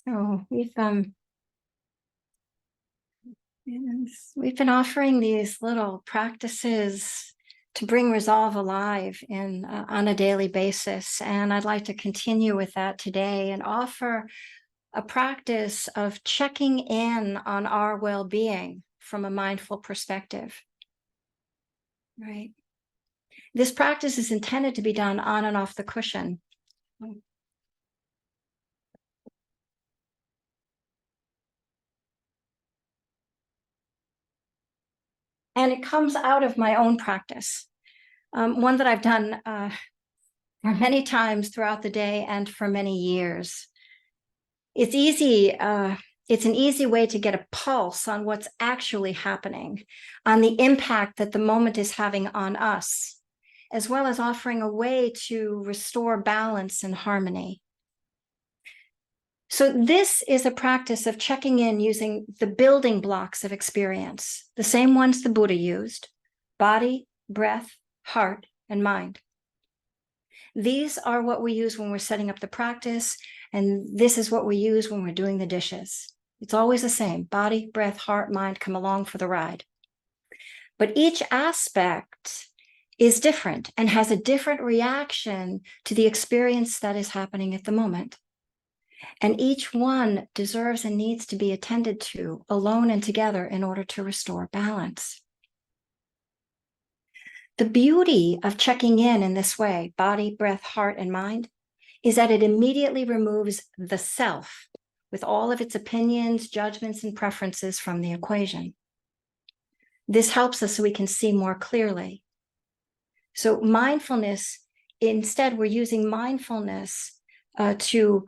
So we've been offering these little practices to bring resolve alive on a daily basis, and I'd like to continue with that today and offer a practice of checking in on our well-being from a mindful perspective. Right. This practice is intended to be done on and off the cushion. And it comes out of my own practice, one that I've done many times throughout the day and for many years. It's easy. It's an easy way to get a pulse on what's actually happening, on the impact that the moment is having on us, as well as offering a way to restore balance and harmony. So this is a practice of checking in using the building blocks of experience, the same ones the Buddha used: body, breath, heart, and mind. These are what we use when we're setting up the practice, and this is what we use when we're doing the dishes. It's always the same: body, breath, heart, mind come along for the ride. But each aspect is different and has a different reaction to the experience that is happening at the moment. And each one deserves and needs to be attended to alone and together in order to restore balance. The beauty of checking in this way, body, breath, heart, and mind, is that it immediately removes the self with all of its opinions, judgments, and preferences from the equation. This helps us so we can see more clearly. So mindfulness, instead, we're using mindfulness to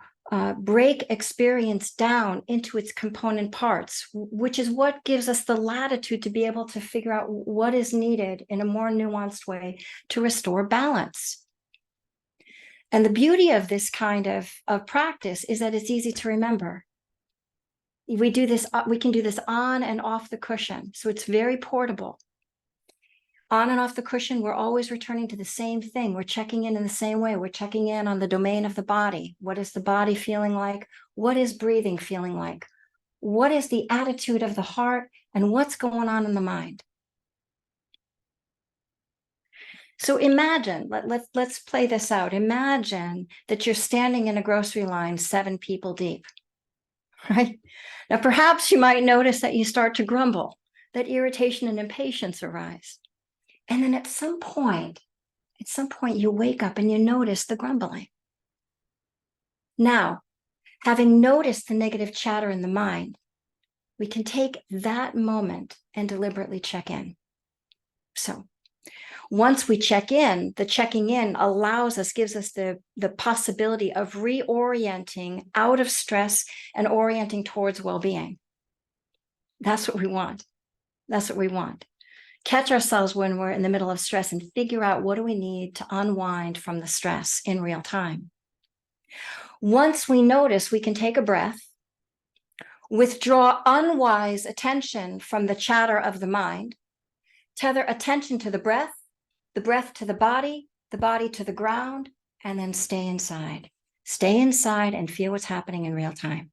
break experience down into its component parts, which is what gives us the latitude to be able to figure out what is needed in a more nuanced way to restore balance. And the beauty of this kind of practice is that it's easy to remember. We can do this on and off the cushion, so it's very portable. On and off the cushion, we're always returning to the same thing. We're checking in the same way. We're checking in on the domain of the body. What is the body feeling like? What is breathing feeling like? What is the attitude of the heart? And what's going on in the mind? So imagine, let's play this out. Imagine that you're standing in a grocery line, 7 people deep, right? Now, perhaps you might notice that you start to grumble, that irritation and impatience arise. And then at some point, you wake up and you notice the grumbling. Now, having noticed the negative chatter in the mind, we can take that moment and deliberately check in. So once we check in, the checking in gives us the possibility of reorienting out of stress and orienting towards well-being. That's what we want. That's what we want. Catch ourselves when we're in the middle of stress and figure out what do we need to unwind from the stress in real time. Once we notice, we can take a breath, withdraw unwise attention from the chatter of the mind, tether attention to the breath to the body to the ground, and then stay inside. Stay inside and feel what's happening in real time.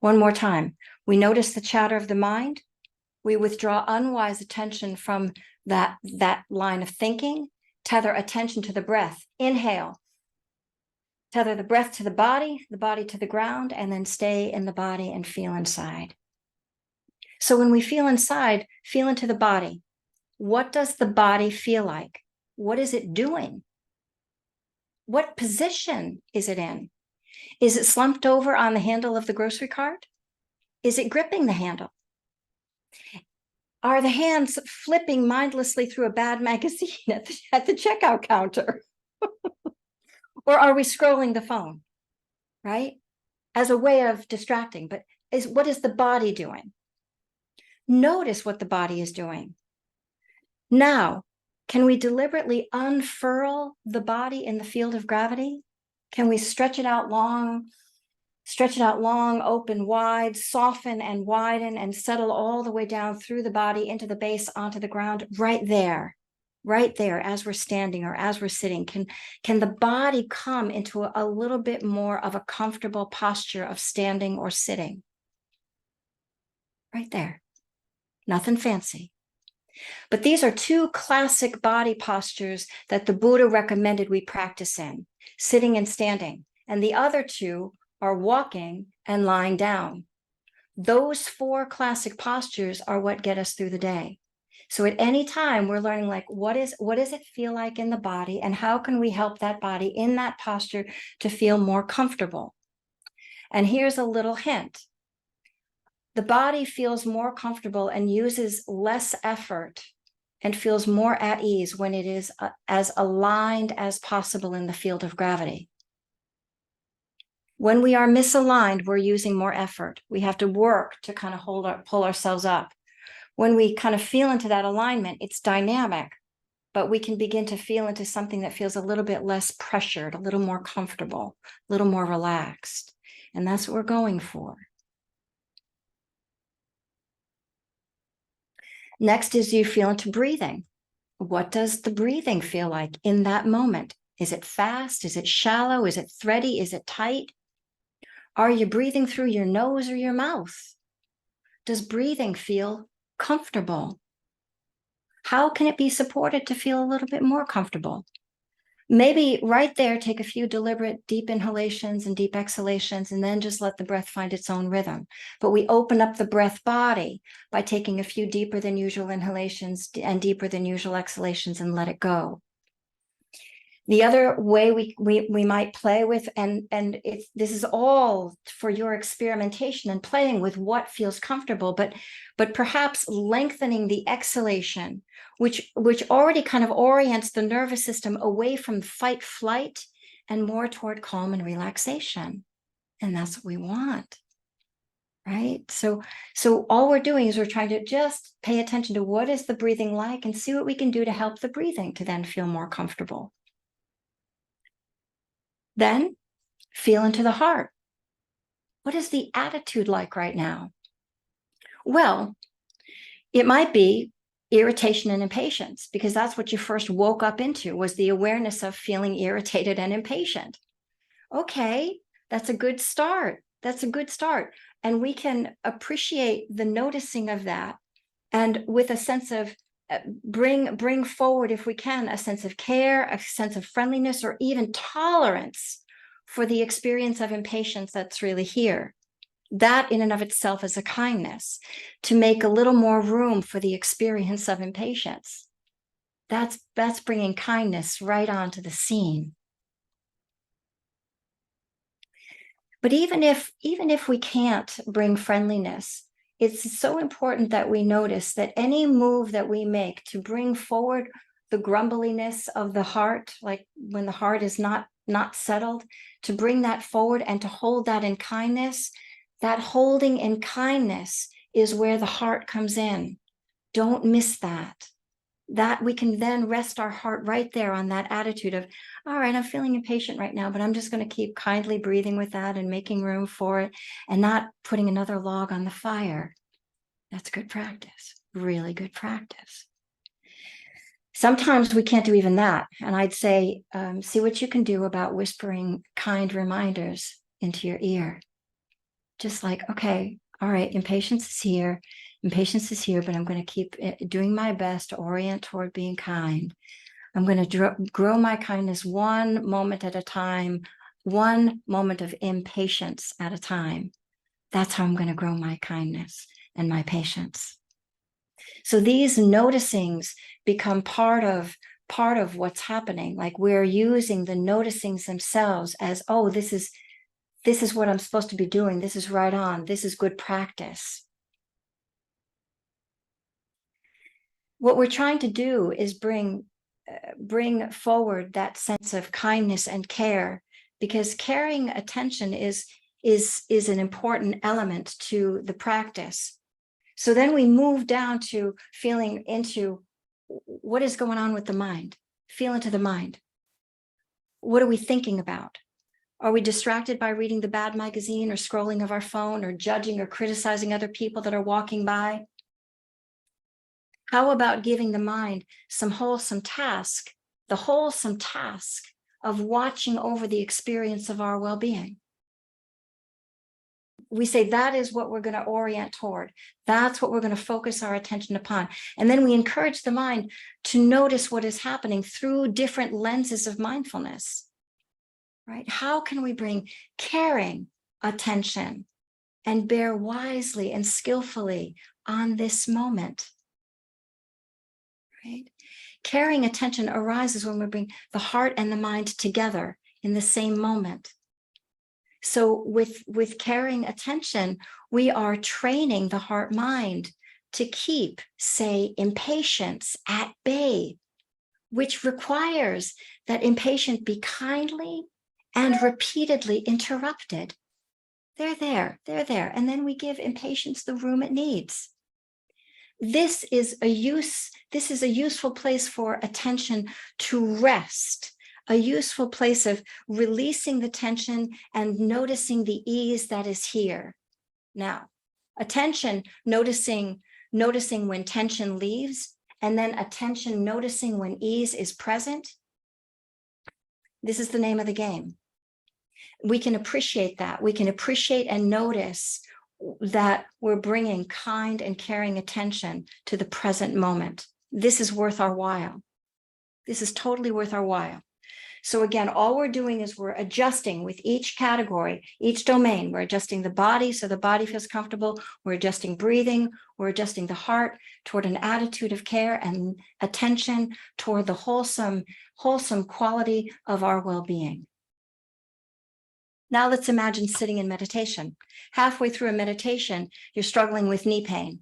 One more time. We notice the chatter of the mind. We withdraw unwise attention from that line of thinking, tether attention to the breath. Inhale. Tether the breath to the body to the ground, and then stay in the body and feel inside. So when we feel inside, feel into the body. What does the body feel like? What is it doing? What position is it in? Is it slumped over on the handle of the grocery cart? Is it gripping the handle? Are the hands flipping mindlessly through a bad magazine at the checkout counter? Or are we scrolling the phone, right? As a way of distracting, but what is the body doing? Notice what the body is doing. Now, can we deliberately unfurl the body in the field of gravity? Can we stretch it out long, open wide, soften and widen and settle all the way down through the body into the base onto the ground right there? right there as we're standing or as we're sitting? Can the body come into a little bit more of a comfortable posture of standing or sitting? Right there. Nothing fancy. But these are two classic body postures that the Buddha recommended we practice in, sitting and standing. And the other two are walking and lying down. Those four classic postures are what get us through the day. So at any time we're learning, like, what does it feel like in the body, and how can we help that body in that posture to feel more comfortable? And here's a little hint. The body feels more comfortable and uses less effort and feels more at ease when it is as aligned as possible in the field of gravity. When we are misaligned, we're using more effort. We have to work to kind of pull ourselves up. When we kind of feel into that alignment, it's dynamic, but we can begin to feel into something that feels a little bit less pressured, a little more comfortable, a little more relaxed. And that's what we're going for. Next is you feel into breathing. What does the breathing feel like in that moment? Is it fast? Is it shallow? Is it thready? Is it tight? Are you breathing through your nose or your mouth? Does breathing feel comfortable? How can it be supported to feel a little bit more comfortable? Maybe right there, take a few deliberate deep inhalations and deep exhalations, and then just let the breath find its own rhythm. But we open up the breath body by taking a few deeper than usual inhalations and deeper than usual exhalations and let it go. The other way we might play with, and this is all for your experimentation and playing with what feels comfortable, but perhaps lengthening the exhalation, which already kind of orients the nervous system away from fight flight and more toward calm and relaxation. And that's what we want, right? So all we're doing is we're trying to just pay attention to what is the breathing like and see what we can do to help the breathing to then feel more comfortable. Then feel into the heart. What is the attitude like right now? Well, it might be irritation and impatience, because that's what you first woke up into, was the awareness of feeling irritated and impatient. Okay, that's a good start. That's a good start. And we can appreciate the noticing of that, and with a sense of bring forward, if we can, a sense of care, a sense of friendliness, or even tolerance for the experience of impatience that's really here. That in and of itself is a kindness, to make a little more room for the experience of impatience. That's bringing kindness right onto the scene. But even if we can't bring friendliness, it's so important that we notice that any move that we make to bring forward the grumbliness of the heart, like when the heart is not settled, to bring that forward and to hold that in kindness, that holding in kindness is where the heart comes in. Don't miss that. That we can then rest our heart right there on that attitude of, all right, I'm feeling impatient right now, but I'm just going to keep kindly breathing with that and making room for it and not putting another log on the fire. That's good practice, really good practice. Sometimes we can't do even that. And I'd say, see what you can do about whispering kind reminders into your ear. Just like, okay, all right, impatience is here, but I'm going to keep doing my best to orient toward being kind. I'm going to grow my kindness one moment at a time, one moment of impatience at a time. That's how I'm going to grow my kindness and my patience. So these noticings become part of what's happening. Like we're using the noticings themselves as, oh, this is what I'm supposed to be doing. This is right on. This is good practice. What we're trying to do is bring forward that sense of kindness and care, because caring attention is an important element to the practice. So then we move down to feeling into what is going on with the mind. Feel into the mind. What are we thinking about? Are we distracted by reading the bad magazine or scrolling of our phone or judging or criticizing other people that are walking by? How about giving the mind some wholesome task, the wholesome task of watching over the experience of our well-being? We say that is what we're going to orient toward. That's what we're going to focus our attention upon. And then we encourage the mind to notice what is happening through different lenses of mindfulness, right? How can we bring caring attention and bear wisely and skillfully on this moment, right? Caring attention arises when we bring the heart and the mind together in the same moment. So with caring attention, we are training the heart mind to keep, say, impatience at bay, which requires that impatience be kindly and repeatedly interrupted. They're there. And then we give impatience the room it needs. This is a useful place for attention to rest, a useful place of releasing the tension and noticing the ease that is here. Now, attention, noticing when tension leaves, and then attention noticing when ease is present. This is the name of the game. We can appreciate that. We can appreciate and notice that we're bringing kind and caring attention to the present moment. This is worth our while. This is totally worth our while. So again, all we're doing is we're adjusting with each category, each domain. We're adjusting the body so the body feels comfortable. We're adjusting breathing. We're adjusting the heart toward an attitude of care and attention toward the wholesome quality of our well-being. Now let's imagine sitting in meditation. Halfway through a meditation, you're struggling with knee pain,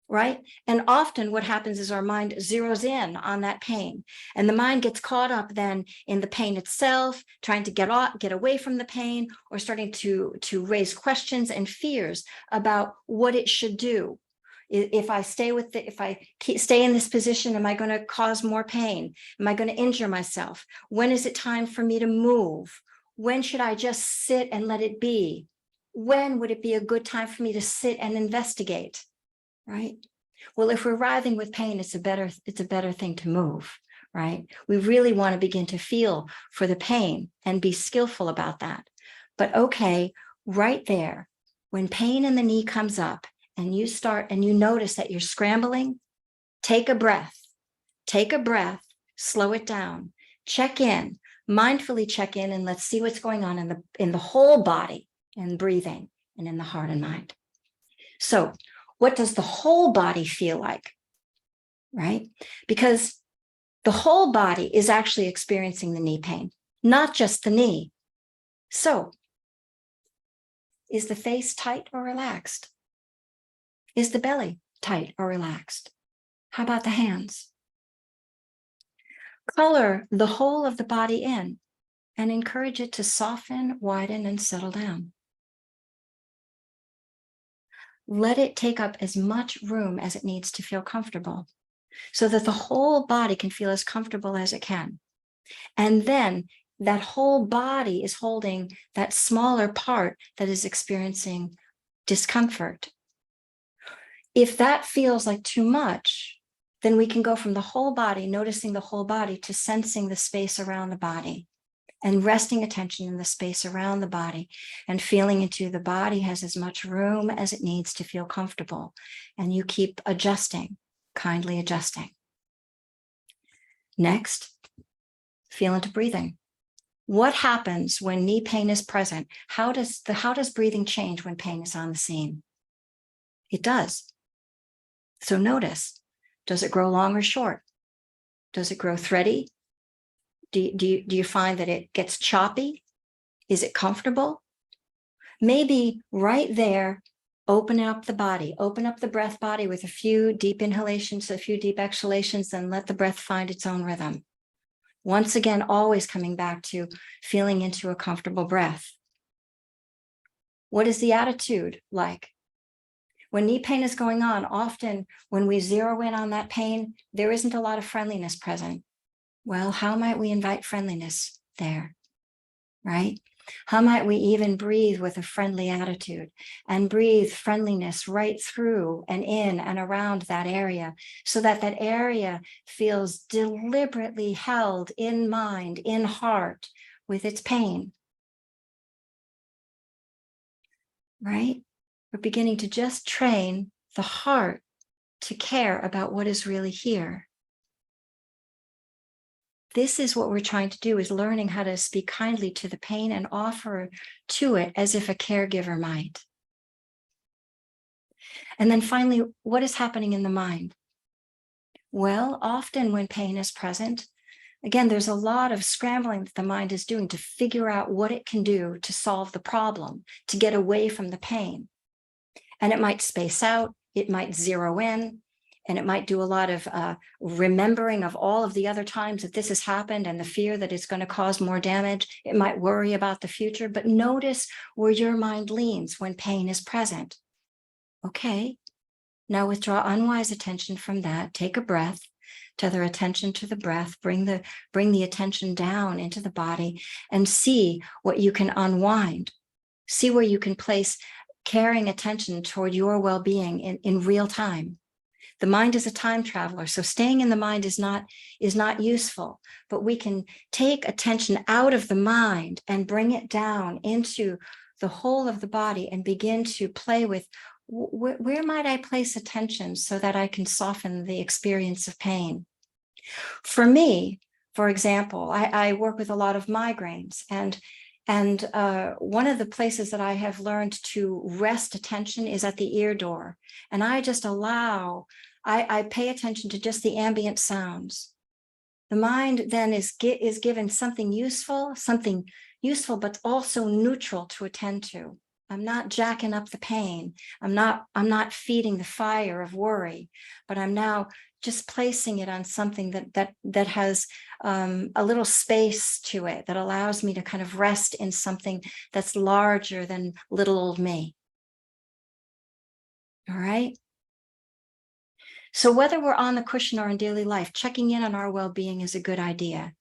right? And often what happens is our mind zeroes in on that pain, and the mind gets caught up then in the pain itself, trying to get away from the pain, or starting to raise questions and fears about what it should do. If I stay in this position, am I going to cause more pain? Am I going to injure myself? When is it time for me to move? When should I just sit and let it be? When would it be a good time for me to sit and investigate, right? Well, if we're writhing with pain, it's a better thing to move, right? We really want to begin to feel for the pain and be skillful about that. But okay, right there, when pain in the knee comes up and you start and you notice that you're scrambling, take a breath, slow it down, check in, mindfully check in, and let's see what's going on in the whole body and breathing and in the heart and mind. So what does the whole body feel like, right? Because the whole body is actually experiencing the knee pain, not just the knee. So is the face tight or relaxed? Is the belly tight or relaxed? How about the hands? Color the whole of the body in and encourage it to soften, widen, and settle down. Let it take up as much room as it needs to feel comfortable so that the whole body can feel as comfortable as it can. And then that whole body is holding that smaller part that is experiencing discomfort. If that feels like too much, then we can go from the whole body, noticing the whole body, to sensing the space around the body and resting attention in the space around the body and feeling into the body has as much room as it needs to feel comfortable. And you keep adjusting, kindly adjusting. Next, feel into breathing. What happens when knee pain is present? How does breathing change when pain is on the scene? It does. So notice, does it grow long or short? Does it grow thready? Do you find that it gets choppy? Is it comfortable? Maybe right there, open up the body, open up the breath body with a few deep inhalations, a few deep exhalations, and let the breath find its own rhythm. Once again, always coming back to feeling into a comfortable breath. What is the attitude like? When knee pain is going on, often when we zero in on that pain, there isn't a lot of friendliness present. Well, how might we invite friendliness there, right? How might we even breathe with a friendly attitude and breathe friendliness right through and in and around that area so that that area feels deliberately held in mind, in heart with its pain, right? We're beginning to just train the heart to care about what is really here. This is what we're trying to do, is learning how to speak kindly to the pain and offer to it as if a caregiver might. And then finally, what is happening in the mind? Well, often when pain is present, again, there's a lot of scrambling that the mind is doing to figure out what it can do to solve the problem, to get away from the pain. And it might space out, it might zero in, and it might do a lot of remembering of all of the other times that this has happened and the fear that it's going to cause more damage. It might worry about the future, but notice where your mind leans when pain is present. Okay, now withdraw unwise attention from that. Take a breath, tether attention to the breath, bring the attention down into the body and see what you can unwind. See where you can place caring attention toward your well-being in real time. The mind is a time traveler, so staying in the mind is not useful, but we can take attention out of the mind and bring it down into the whole of the body and begin to play with where might I place attention so that I can soften the experience of pain. For me, for example, I work with a lot of migraines, and one of the places that I have learned to rest attention is at the ear door. And I just allow, I pay attention to just the ambient sounds. The mind then is given something useful, but also neutral to attend to. I'm not jacking up the pain. I'm not feeding the fire of worry, but I'm now just placing it on something that has a little space to it, that allows me to kind of rest in something that's larger than little old me. All right. So whether we're on the cushion or in daily life, checking in on our well-being is a good idea.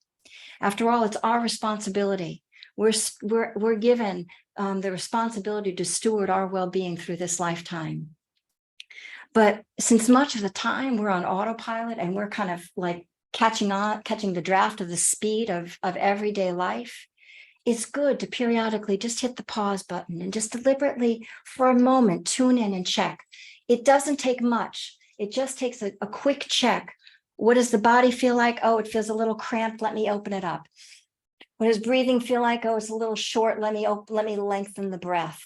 After all, it's our responsibility. We're given the responsibility to steward our well-being through this lifetime. But since much of the time we're on autopilot and we're kind of like catching the draft of the speed of everyday life, it's good to periodically just hit the pause button and just deliberately for a moment tune in and check. It doesn't take much. It just takes a quick check. What does the body feel like? Oh, it feels a little cramped. Let me open it up. What does breathing feel like? Oh, it's a little short. Let me lengthen the breath.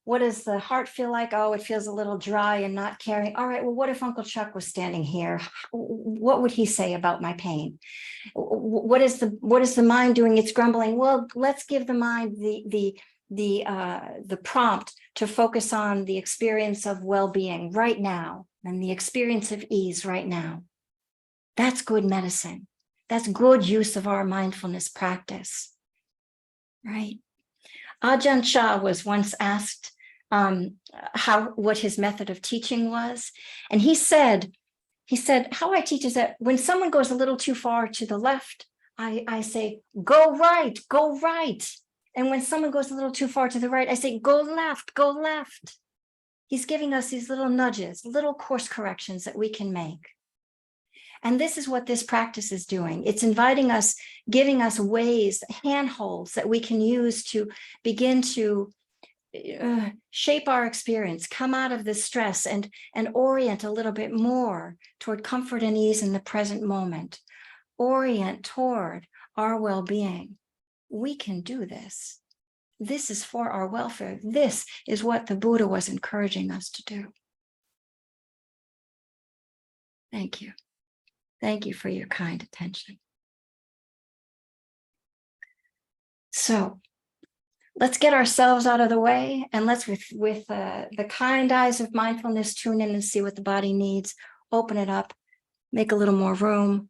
What does the heart feel like? Oh, it feels a little dry and not caring. All right, well, what if Uncle Chuck was standing here? What would he say about my pain? What is the mind doing? It's grumbling. Well, let's give the mind the prompt to focus on the experience of well-being right now and the experience of ease right now. That's good medicine. That's good use of our mindfulness practice, right? Ajahn Chah was once asked what his method of teaching was, and he said, how I teach is that when someone goes a little too far to the left, I say, go right, go right. And when someone goes a little too far to the right, I say, go left, go left. He's giving us these little nudges, little course corrections that we can make. And this is what this practice is doing. It's inviting us, giving us ways, handholds that we can use to begin to shape our experience, come out of this stress and orient a little bit more toward comfort and ease in the present moment, orient toward our well-being. We can do this. This is for our welfare. This is what the Buddha was encouraging us to do. Thank you. Thank you for your kind attention. So let's get ourselves out of the way and let's, with the kind eyes of mindfulness, tune in and see what the body needs, open it up, make a little more room.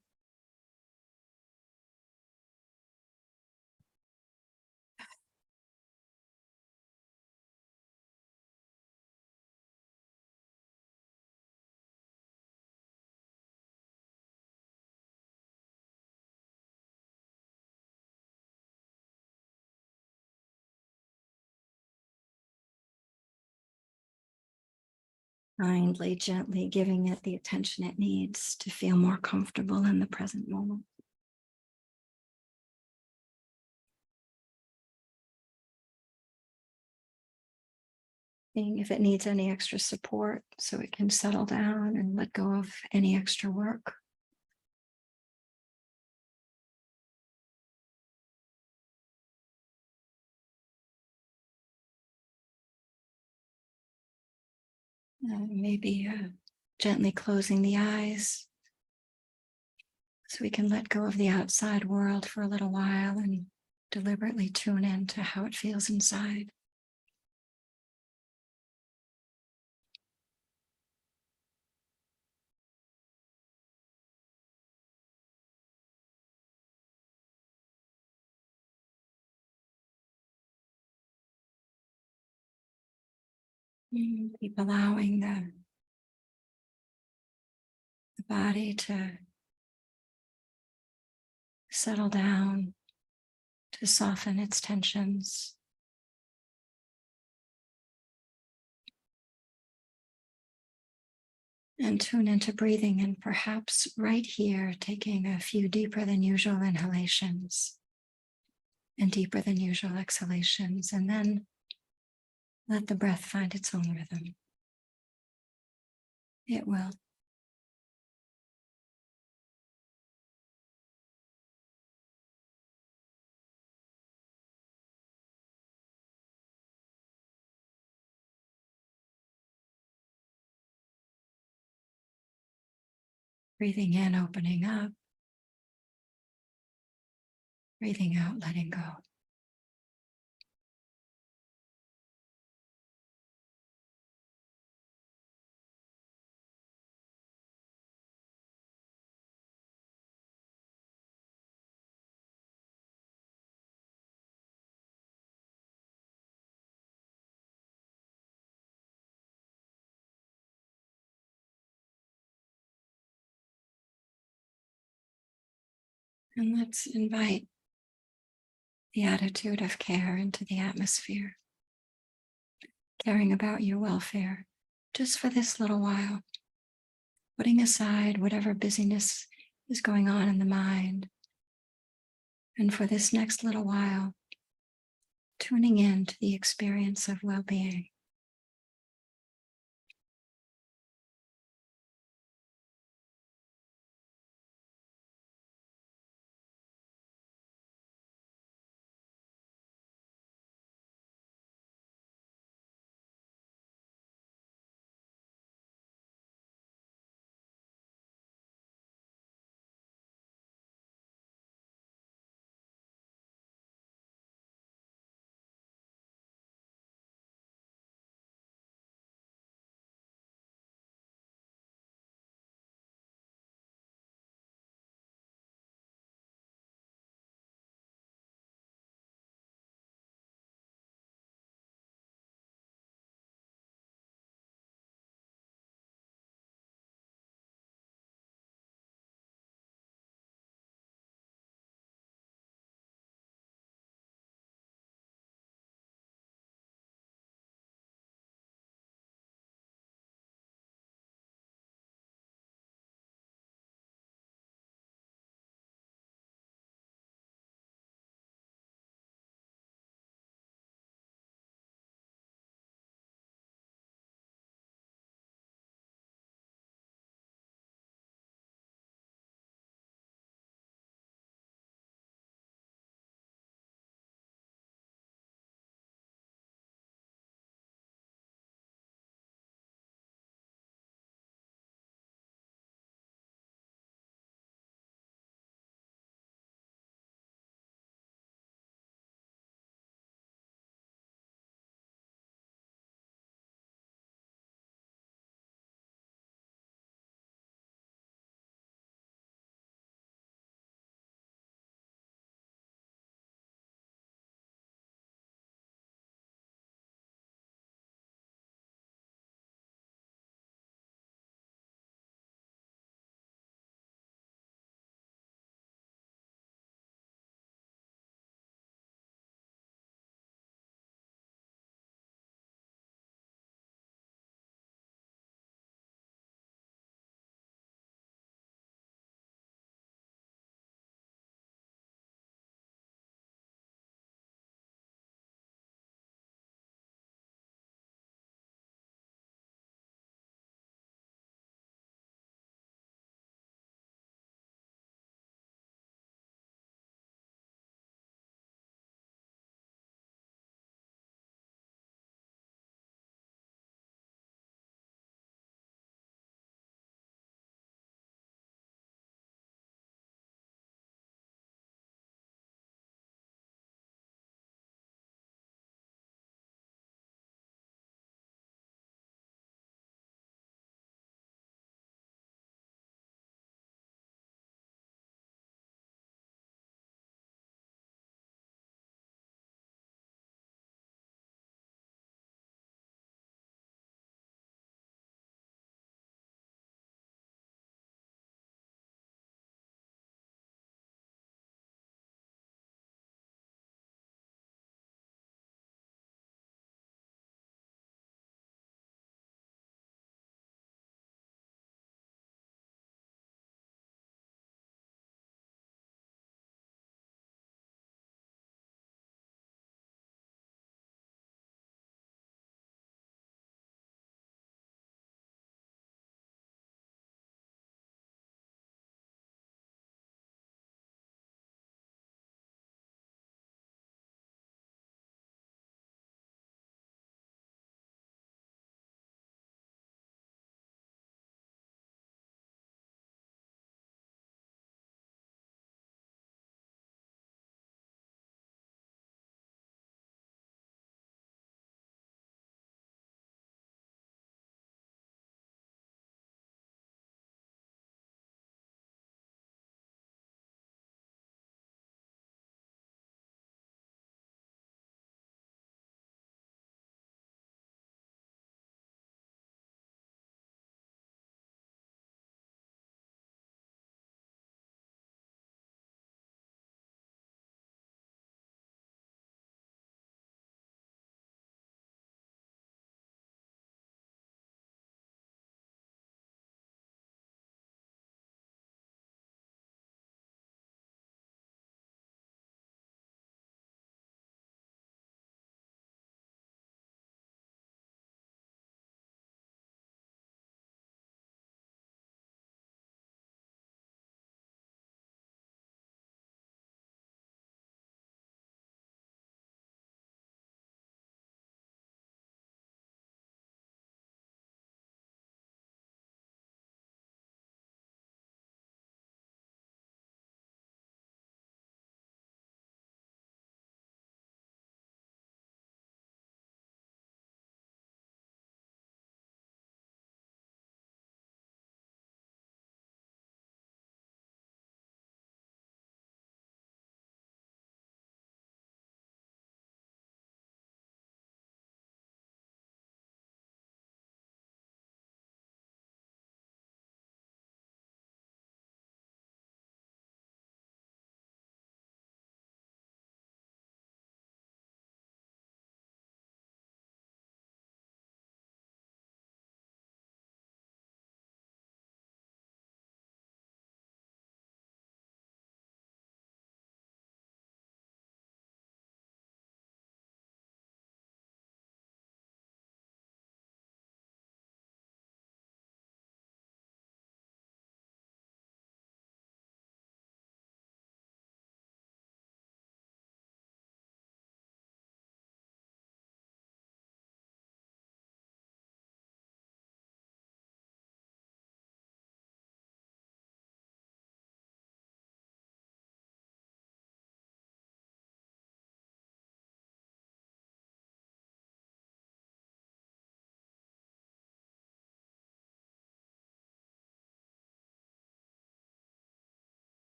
Kindly, gently giving it the attention it needs to feel more comfortable in the present moment. Seeing if it needs any extra support so it can settle down and let go of any extra work. Maybe gently closing the eyes so we can let go of the outside world for a little while and deliberately tune in to how it feels inside. Keep allowing the body to settle down, to soften its tensions. And tune into breathing, and perhaps right here, taking a few deeper than usual inhalations and deeper than usual exhalations, and then let the breath find its own rhythm. It will. Breathing in, opening up. Breathing out, letting go. And let's invite the attitude of care into the atmosphere, caring about your welfare just for this little while, putting aside whatever busyness is going on in the mind. And for this next little while, tuning in to the experience of well-being.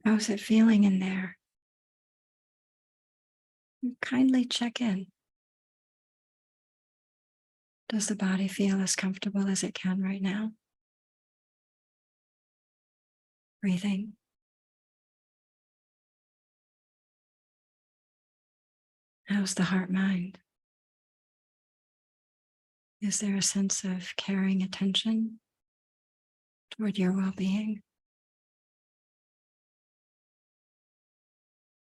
How's it feeling in there? And kindly check in. Does the body feel as comfortable as it can right now? Breathing. How's the heart mind? Is there a sense of caring attention toward your well being?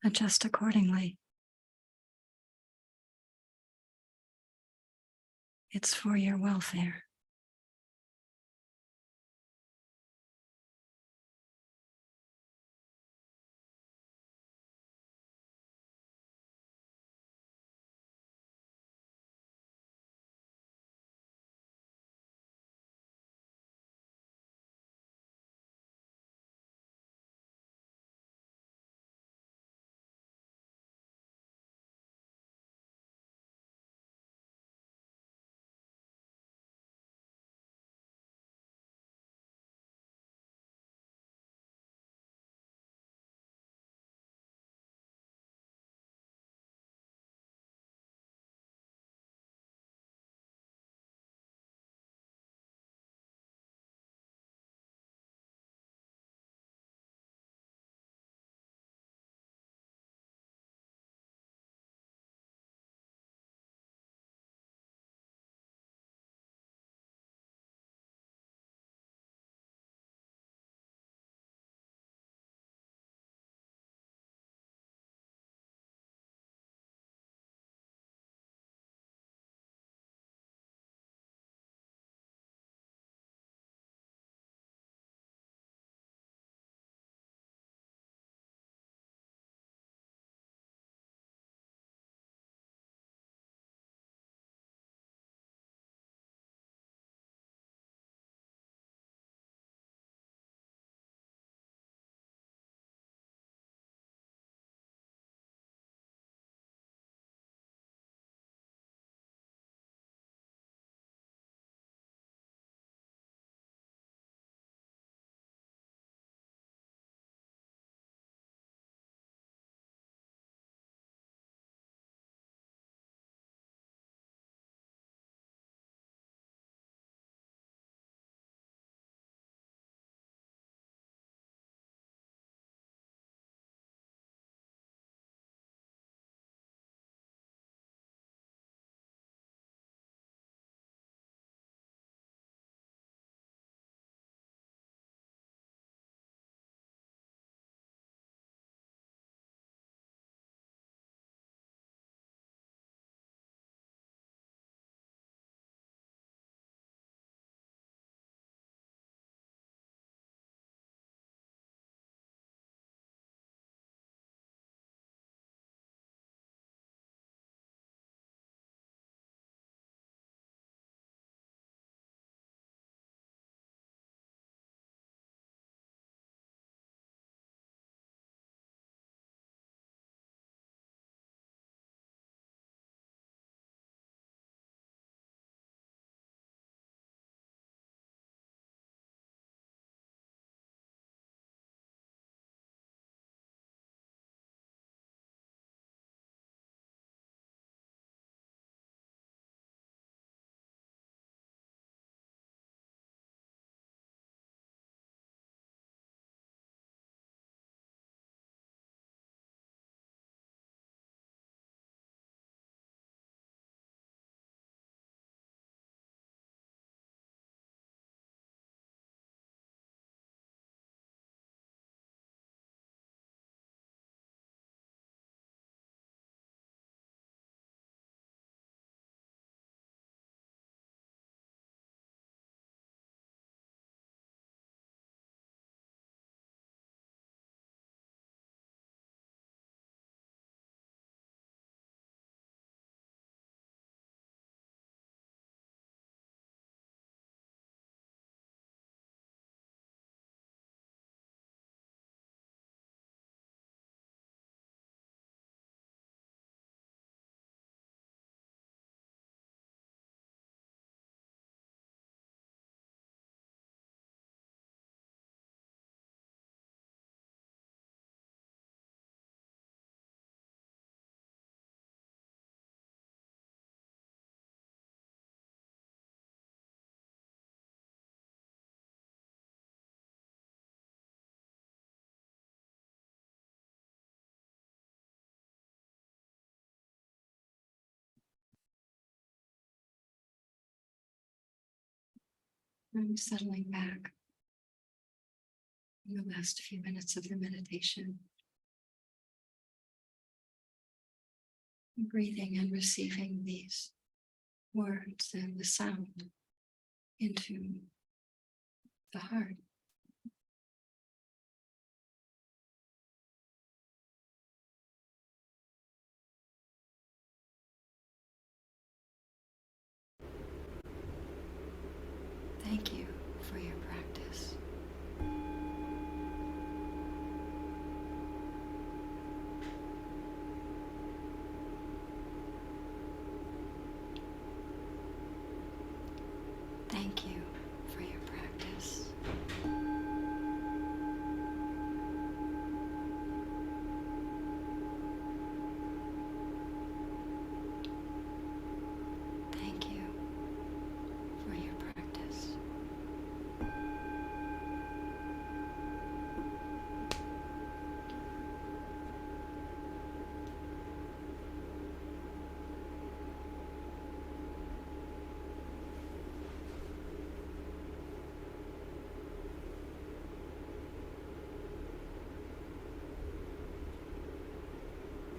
Adjust accordingly. It's for your welfare. And settling back in the last few minutes of the meditation. Breathing and receiving these words and the sound into the heart. Thank you for your practice. Thank you for your practice. Thank you for your practice.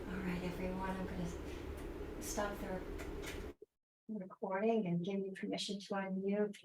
All right, everyone, I'm going to stop the recording and give you permission to unmute.